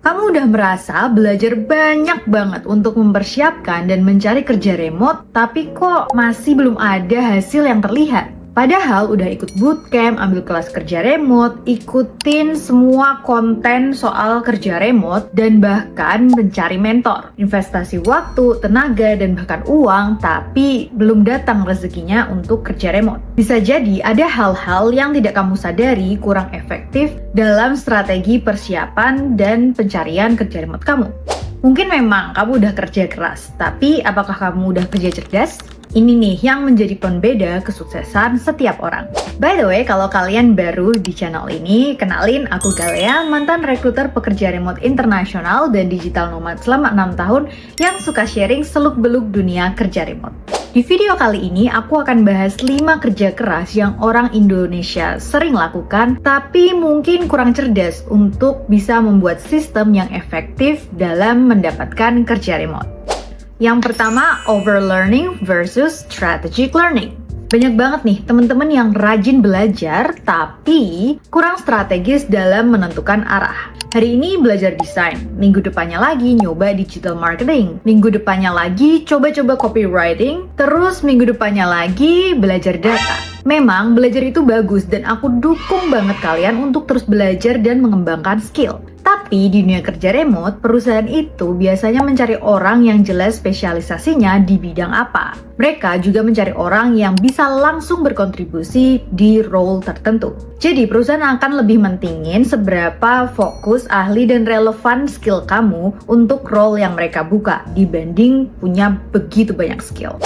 Kamu udah merasa belajar banyak banget untuk mempersiapkan dan mencari kerja remote, tapi kok masih belum ada hasil yang terlihat. Padahal udah ikut bootcamp, ambil kelas kerja remote, ikutin semua konten soal kerja remote, dan bahkan mencari mentor. Investasi waktu, tenaga, dan bahkan uang, tapi belum datang rezekinya untuk kerja remote. Bisa jadi ada hal-hal yang tidak kamu sadari kurang efektif dalam strategi persiapan dan pencarian kerja remote kamu. Mungkin memang kamu udah kerja keras, tapi apakah kamu udah kerja cerdas? Ini nih yang menjadi pembeda kesuksesan setiap orang. By the way, kalau kalian baru di channel ini, kenalin aku Galea, mantan rekruter pekerja remote internasional dan digital nomad selama 6 tahun yang suka sharing seluk-beluk dunia kerja remote. Di video kali ini, aku akan bahas 5 kerja keras yang orang Indonesia sering lakukan, tapi mungkin kurang cerdas untuk bisa membuat sistem yang efektif dalam mendapatkan kerja remote. Yang pertama, overlearning versus strategic learning. Banyak banget nih teman-teman yang rajin belajar tapi kurang strategis dalam menentukan arah. Hari ini belajar desain, minggu depannya lagi nyoba digital marketing, minggu depannya lagi coba-coba copywriting, terus minggu depannya lagi belajar data. Memang belajar itu bagus dan aku dukung banget kalian untuk terus belajar dan mengembangkan skill. Tapi di dunia kerja remote, perusahaan itu biasanya mencari orang yang jelas spesialisasinya di bidang apa. Mereka juga mencari orang yang bisa langsung berkontribusi di role tertentu. Jadi perusahaan akan lebih mentingin seberapa fokus, ahli, dan relevan skill kamu untuk role yang mereka buka dibanding punya begitu banyak skill.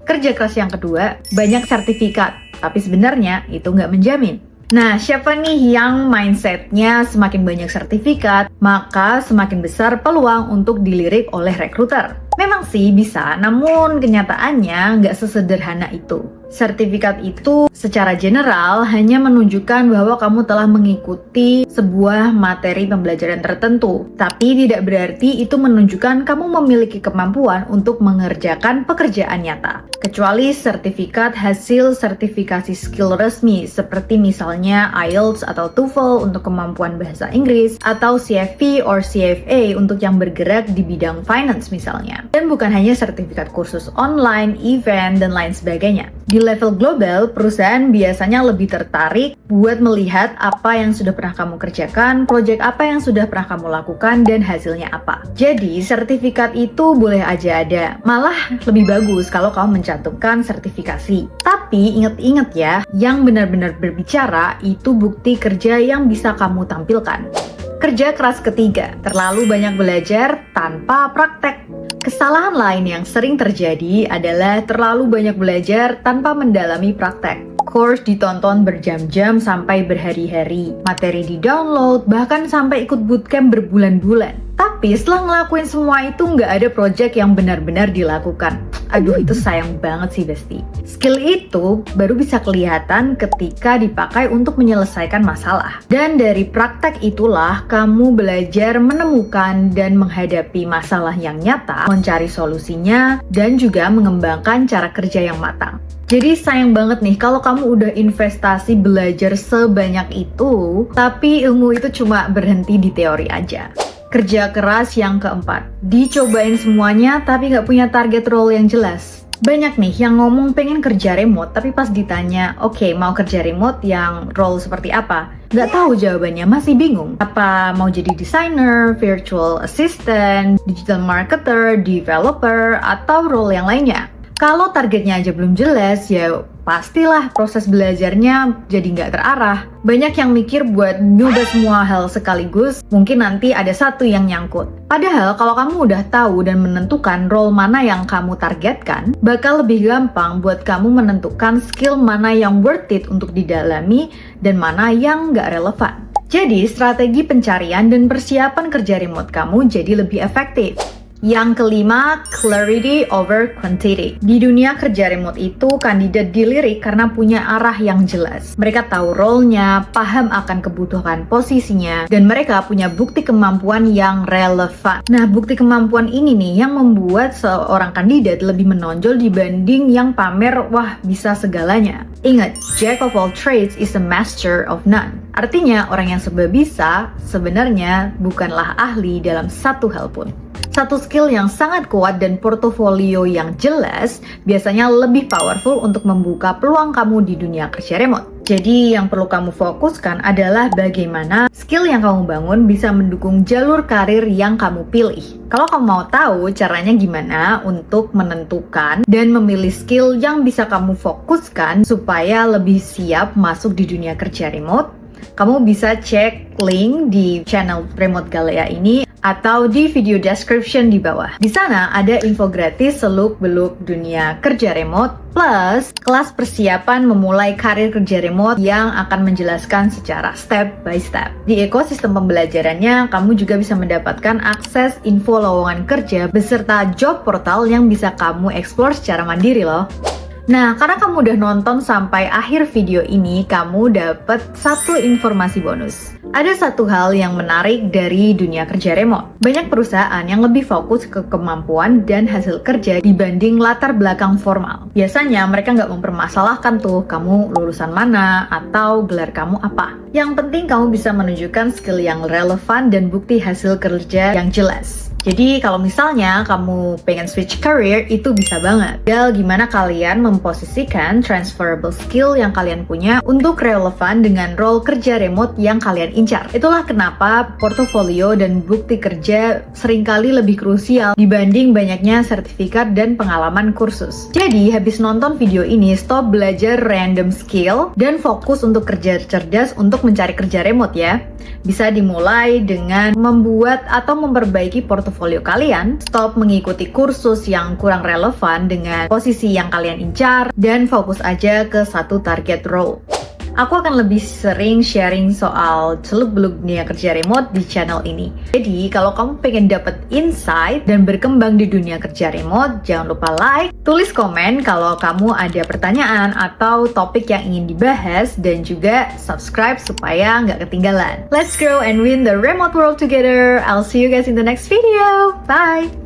Kerja keras yang kedua, banyak sertifikat, tapi sebenarnya itu nggak menjamin. Nah, siapa nih yang mindsetnya semakin banyak sertifikat, maka semakin besar peluang untuk dilirik oleh rekruter? Memang sih bisa, namun kenyataannya nggak sesederhana itu. Sertifikat itu secara general hanya menunjukkan bahwa kamu telah mengikuti sebuah materi pembelajaran tertentu, tapi tidak berarti itu menunjukkan kamu memiliki kemampuan untuk mengerjakan pekerjaan nyata. Kecuali sertifikat hasil sertifikasi skill resmi seperti misalnya IELTS atau TOEFL untuk kemampuan bahasa Inggris, atau CFP or CFA untuk yang bergerak di bidang finance misalnya. Dan bukan hanya sertifikat kursus online, event, dan lain sebagainya. Di level global, perusahaan biasanya lebih tertarik buat melihat apa yang sudah pernah kamu kerjakan, proyek apa yang sudah pernah kamu lakukan, dan hasilnya apa. Jadi, sertifikat itu boleh aja ada. Malah lebih bagus kalau kamu mencantumkan sertifikasi. Tapi ingat-ingat ya, yang benar-benar berbicara itu bukti kerja yang bisa kamu tampilkan. Kerja keras ketiga, terlalu banyak belajar tanpa praktek. Kesalahan lain yang sering terjadi adalah terlalu banyak belajar tanpa mendalami praktek. Course ditonton berjam-jam sampai berhari-hari, materi di-download, bahkan sampai ikut bootcamp berbulan-bulan. Tapi setelah ngelakuin semua itu nggak ada project yang benar-benar dilakukan. Aduh, itu sayang banget sih Besti. Skill itu baru bisa kelihatan ketika dipakai untuk menyelesaikan masalah. Dan dari praktek itulah kamu belajar menemukan dan menghadapi masalah yang nyata, mencari solusinya, dan juga mengembangkan cara kerja yang matang. Jadi sayang banget nih kalau kamu udah investasi belajar sebanyak itu, tapi ilmu itu cuma berhenti di teori aja. Kerja keras yang keempat, dicobain semuanya tapi nggak punya target role yang jelas. Banyak nih yang ngomong pengen kerja remote, tapi pas ditanya, oke, mau kerja remote yang role seperti apa? Nggak tahu jawabannya, masih bingung. Apa mau jadi designer, virtual assistant, digital marketer, developer, atau role yang lainnya? Kalau targetnya aja belum jelas, ya pastilah proses belajarnya jadi nggak terarah. Banyak yang mikir buat nyoba semua hal sekaligus, mungkin nanti ada satu yang nyangkut. Padahal kalau kamu udah tahu dan menentukan role mana yang kamu targetkan, bakal lebih gampang buat kamu menentukan skill mana yang worth it untuk didalami dan mana yang nggak relevan. Jadi strategi pencarian dan persiapan kerja remote kamu jadi lebih efektif. Yang kelima, clarity over quantity. Di dunia kerja remote itu, kandidat dilirik karena punya arah yang jelas. Mereka tahu role-nya, paham akan kebutuhan posisinya, dan mereka punya bukti kemampuan yang relevan. Nah, bukti kemampuan ini nih yang membuat seorang kandidat lebih menonjol dibanding yang pamer, wah bisa segalanya. Ingat, Jack of all trades is a master of none. Artinya, orang yang serba bisa sebenarnya bukanlah ahli dalam satu hal pun. Satu skill yang sangat kuat dan portofolio yang jelas biasanya lebih powerful untuk membuka peluang kamu di dunia kerja remote. Jadi yang perlu kamu fokuskan adalah bagaimana skill yang kamu bangun bisa mendukung jalur karir yang kamu pilih. Kalau kamu mau tahu caranya gimana untuk menentukan dan memilih skill yang bisa kamu fokuskan supaya lebih siap masuk di dunia kerja remote, kamu bisa cek link di channel Remote Galea ini atau di video description di bawah. Di sana ada info gratis seluk-beluk dunia kerja remote plus kelas persiapan memulai karir kerja remote yang akan menjelaskan secara step by step. Di ekosistem pembelajarannya, kamu juga bisa mendapatkan akses info lowongan kerja beserta job portal yang bisa kamu explore secara mandiri loh. Nah, karena kamu udah nonton sampai akhir video ini, kamu dapat satu informasi bonus. Ada satu hal yang menarik dari dunia kerja remote. Banyak perusahaan yang lebih fokus ke kemampuan dan hasil kerja dibanding latar belakang formal. Biasanya mereka nggak mempermasalahkan tuh kamu lulusan mana atau gelar kamu apa. Yang penting kamu bisa menunjukkan skill yang relevan dan bukti hasil kerja yang jelas. Jadi kalau misalnya kamu pengen switch career, itu bisa banget. Tinggal gimana kalian memposisikan transferable skill yang kalian punya untuk relevan dengan role kerja remote yang kalian incar. Itulah kenapa portofolio dan bukti kerja seringkali lebih krusial dibanding banyaknya sertifikat dan pengalaman kursus. Jadi habis nonton video ini, stop belajar random skill dan fokus untuk kerja cerdas untuk mencari kerja remote ya. Bisa dimulai dengan membuat atau memperbaiki portofolio kalian, stop mengikuti kursus yang kurang relevan dengan posisi yang kalian incar, dan fokus aja ke satu target role. Aku akan lebih sering sharing soal seluk-beluk dunia kerja remote di channel ini. Jadi, kalau kamu pengen dapet insight dan berkembang di dunia kerja remote, jangan lupa like, tulis komen kalau kamu ada pertanyaan atau topik yang ingin dibahas, dan juga subscribe supaya nggak ketinggalan. Let's grow and win the remote world together. I'll see you guys in the next video. Bye!